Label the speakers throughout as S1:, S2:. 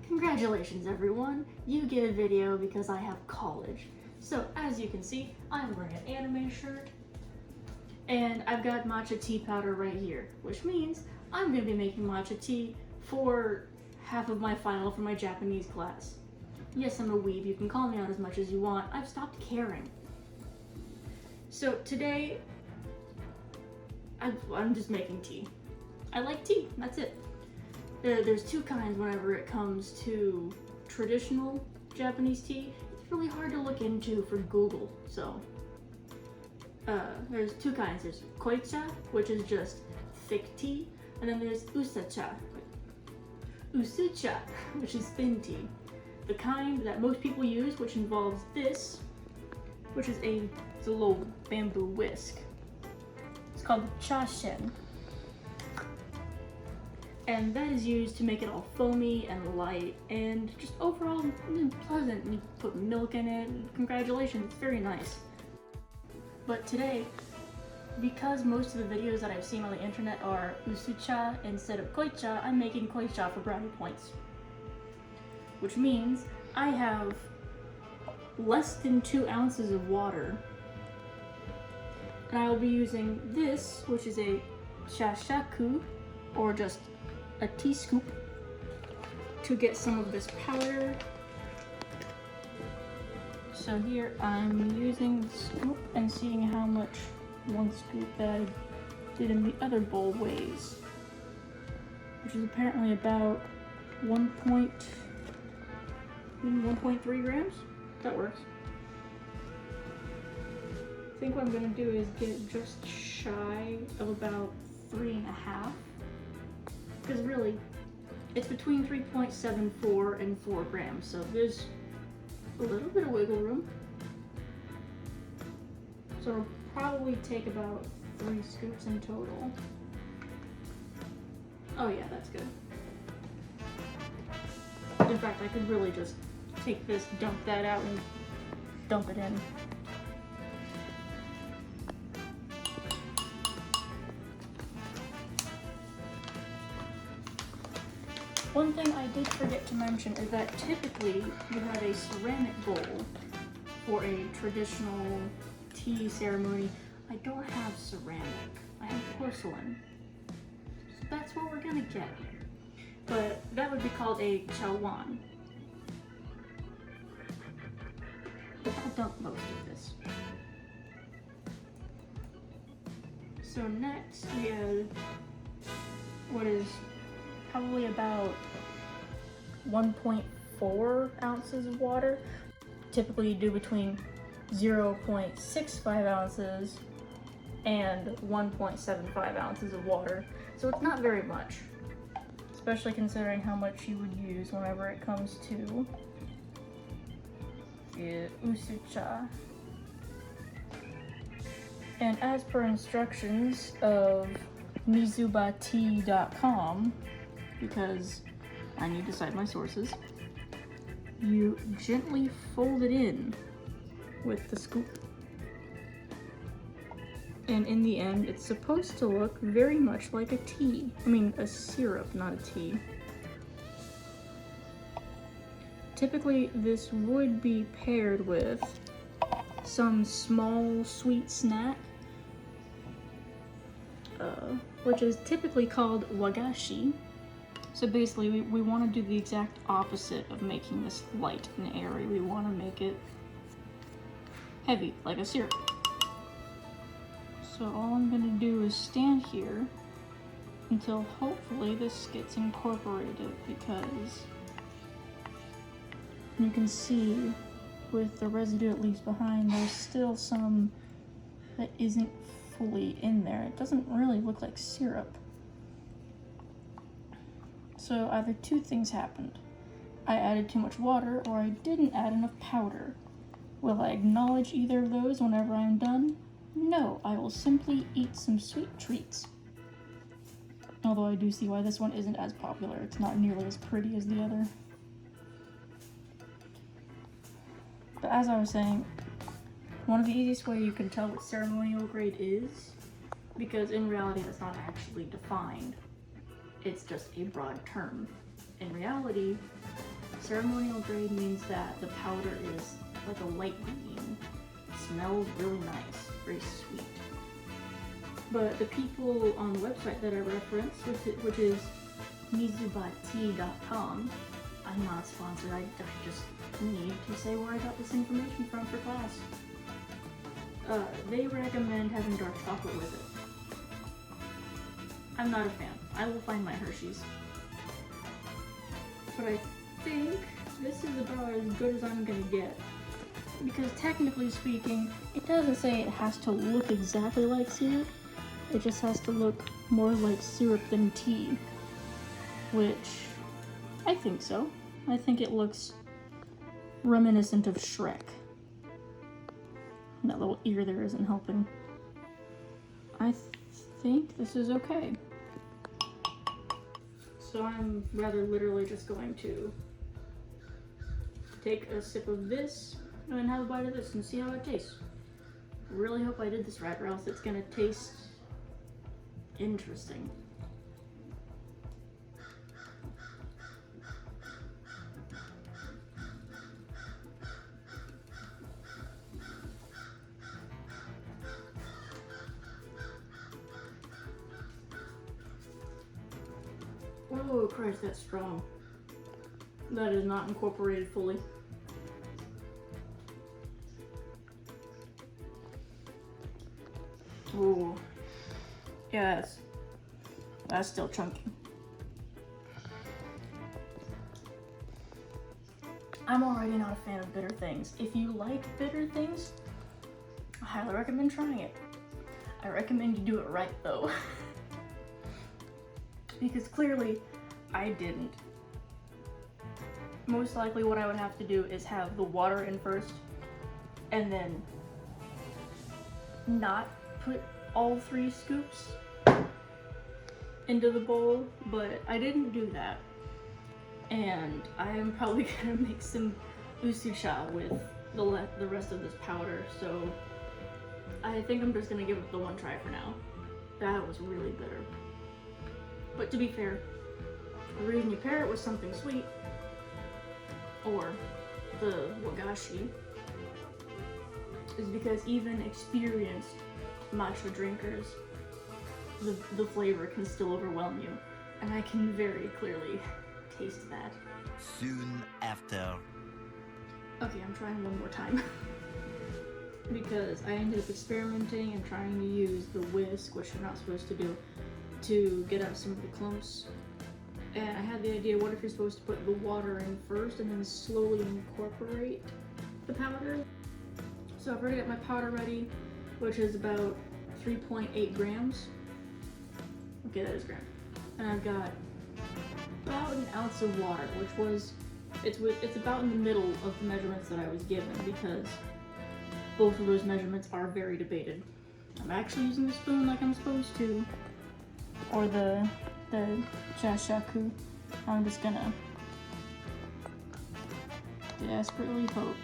S1: Congratulations everyone, you get a video because I have college. So as you can see, I'm wearing an anime shirt and I've got matcha tea powder right here, which means I'm going to be making matcha tea for half of my final for my Japanese class. Yes, I'm a weeb, you can call me out as much as you want, I've stopped caring. So today, I'm just making tea. I like tea, that's it. There's two kinds whenever it comes to traditional Japanese tea. It's really hard to look into for Google, so there's two kinds. There's Koicha, which is just thick tea, and then there's usucha, which is thin tea. The kind that most people use, which involves this, which is it's a little bamboo whisk. It's called chashen. And that is used to make it all foamy and light and just overall pleasant. And you put milk in it, and congratulations, it's very nice. But today, because most of the videos that I've seen on the internet are usucha instead of koicha, I'm making koicha for brownie points. Which means I have less than 2 ounces of water. And I will be using this, which is a shashaku, or just a tea scoop, to get some of this powder. So here I'm using the scoop and seeing how much one scoop that I did in the other bowl weighs, which is apparently about 1.3 grams. That works. I think what I'm gonna do is get just shy of about 3.5. Because really, it's between 3.74 and 4 grams, so there's a little bit of wiggle room. So it'll probably take about 3 scoops in total. Oh yeah, that's good. In fact, I could really just take this, dump that out, and dump it in. One thing I did forget to mention is that typically you have a ceramic bowl for a traditional tea ceremony. I don't have ceramic, I have porcelain. So that's what we're gonna get. But that would be called a chawan. I'll dump most of this. So next we have what is probably about 1.4 ounces of water. Typically you do between 0.65 ounces and 1.75 ounces of water. So it's not very much, especially considering how much you would use whenever it comes to usucha. And as per instructions of mizubatea.com, because I need to cite my sources, you gently fold it in with the scoop. And in the end, it's supposed to look very much like a tea. I mean, a syrup, not a tea. Typically, this would be paired with some small sweet snack, which is typically called wagashi. So basically, we want to do the exact opposite of making this light and airy. We want to make it heavy, like a syrup. So all I'm going to do is stand here until hopefully this gets incorporated, because you can see with the residue it leaves behind, there's still some that isn't fully in there. It doesn't really look like syrup. So either two things happened. I added too much water, or I didn't add enough powder. Will I acknowledge either of those whenever I am done? No, I will simply eat some sweet treats. Although I do see why this one isn't as popular. It's not nearly as pretty as the other. But as I was saying, one of the easiest way you can tell what ceremonial grade is, because in reality that's not actually defined, it's just a broad term. In reality, Ceremonial grade means that the powder is like a light green. Smells really nice, very sweet. But the people on the website that I referenced, which is mizubati.com, I'm not sponsored, I just need to say where I got this information from for class. They recommend having dark chocolate with it. I'm not a fan. I will find my Hershey's. But I think this is about as good as I'm gonna get. Because technically speaking, it doesn't say it has to look exactly like syrup. It just has to look more like syrup than tea. Which, I think so. I think it looks reminiscent of Shrek. That little ear there isn't helping. I think this is okay. So I'm rather literally just going to take a sip of this and have a bite of this and see how it tastes. Really hope I did this right, or else it's gonna taste interesting. Oh Christ, that's strong. That is not incorporated fully. Ooh. Yeah, that's still chunky. I'm already not a fan of bitter things. If you like bitter things, I highly recommend trying it. I recommend you do it right though. Because clearly, I didn't. Most likely what I would have to do is have the water in first, and then not put all 3 scoops into the bowl, but I didn't do that. And I am probably gonna make some usucha with the rest of this powder, so I think I'm just gonna give it the one try for now. That was really bitter. But to be fair, the reason you pair it with something sweet, or the wagashi, is because even experienced matcha drinkers, the flavor can still overwhelm you. And I can very clearly taste that.
S2: Soon after.
S1: Okay, I'm trying one more time. Because I ended up experimenting and trying to use the whisk, which you're not supposed to do, to get out some of the clumps. And I had the idea, what if you're supposed to put the water in first and then slowly incorporate the powder? So I've already got my powder ready, which is about 3.8 grams. Okay, that is grams. And I've got about an ounce of water, which was, it's about in the middle of the measurements that I was given, because both of those measurements are very debated. I'm actually using the spoon like I'm supposed to, or the jashaku. I'm just gonna desperately hope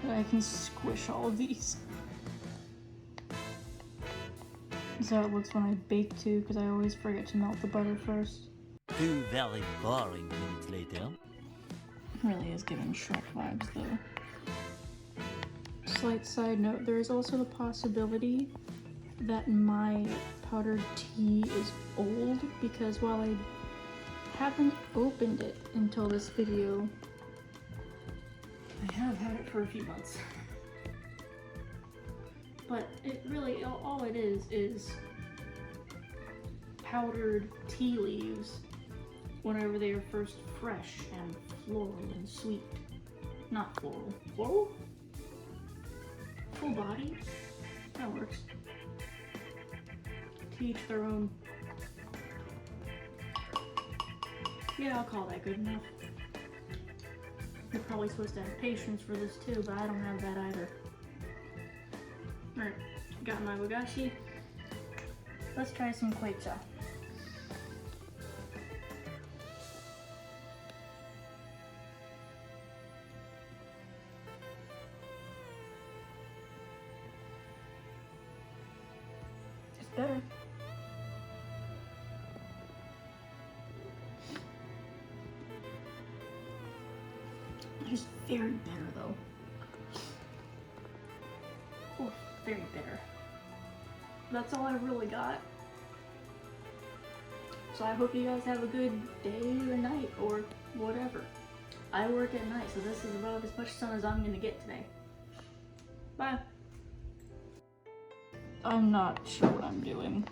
S1: that I can squish all of these. This is how it looks when I bake too, because I always forget to melt the butter first.
S2: 2 very boring minutes later.
S1: Really is giving Shrek vibes though. Slight side note, there is also the possibility that my powdered tea is old, because while I haven't opened it until this video, I have had it for a few months. But it really, all it is powdered tea leaves whenever they are first fresh and floral and sweet. Not floral. Floral? Full body? That works. To each their own. Yeah, I'll call that good enough. You're probably supposed to have patience for this too, but I don't have that either. Alright, got my wagashi. Let's try some koicha. It's better. tastes very bitter though. Oh, very bitter. That's all I really got. So I hope you guys have a good day or night or whatever. I work at night, so this is about as much sun as I'm gonna get today. Bye. I'm not sure what I'm doing.